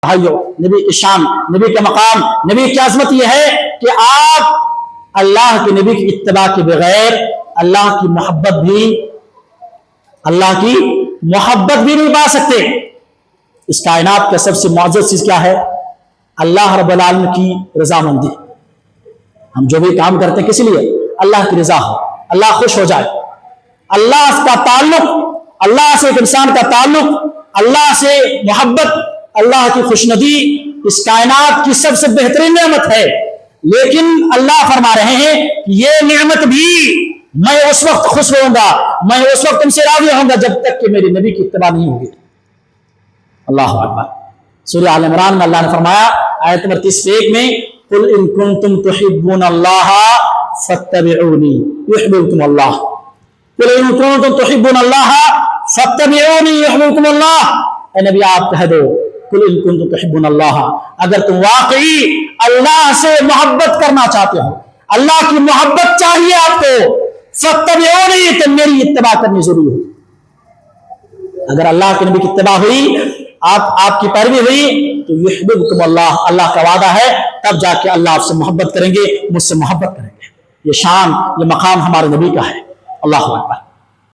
بھائیو، نبی کی شان، نبی کا مقام، نبی کی عظمت یہ ہے کہ آپ اللہ کے نبی کی اتباع کے بغیر اللہ کی محبت بھی نہیں پا سکتے۔ اس کائنات کا سب سے معزز چیز کیا ہے؟ اللہ رب العالمین کی رضامندی۔ ہم جو بھی کام کرتے ہیں کس لیے؟ اللہ کی رضا ہو، اللہ خوش ہو جائے۔ اللہ کا تعلق، اللہ سے ایک انسان کا تعلق، اللہ سے محبت، اللہ کی خوشنودی اس کائنات کی سب سے بہترین نعمت ہے۔ لیکن اللہ فرما رہے ہیں کہ یہ نعمت بھی میں اس وقت خوش ہوں گا، میں اس وقت تم سے راضی ہوں گا جب تک کہ میرے نبی کی اتباع نہیں ہوگی۔ اللہ اکبر۔ سورہ آل عمران میں اللہ نے فرمایا آیت نمبر 31 میں، قل ان کنتم تحبون اللہ فاتبعونی یحببکم اللہ۔ قل ان کنتم تحبون اللہ فاتبعونی یحببکم اللہ۔ اے نبی آپ کہہ دو، قل ان کنتم تحبون اللہ، اگر تم واقعی اللہ سے محبت کرنا چاہتے ہو، اللہ کی محبت چاہیے آپ کو، فاتبعونی، تو میری اتباع کرنی ضروری ہے۔ اگر اللہ کے نبی کی اتباع ہوئی، آپ کی پیروی ہوئی، تو یحببکم اللہ، اللہ کا وعدہ ہے تب جا کے اللہ آپ سے محبت کریں گے، مجھ سے محبت کریں گے۔ یہ شان، یہ مقام ہمارے نبی کا ہے۔ اللہ اکبر۔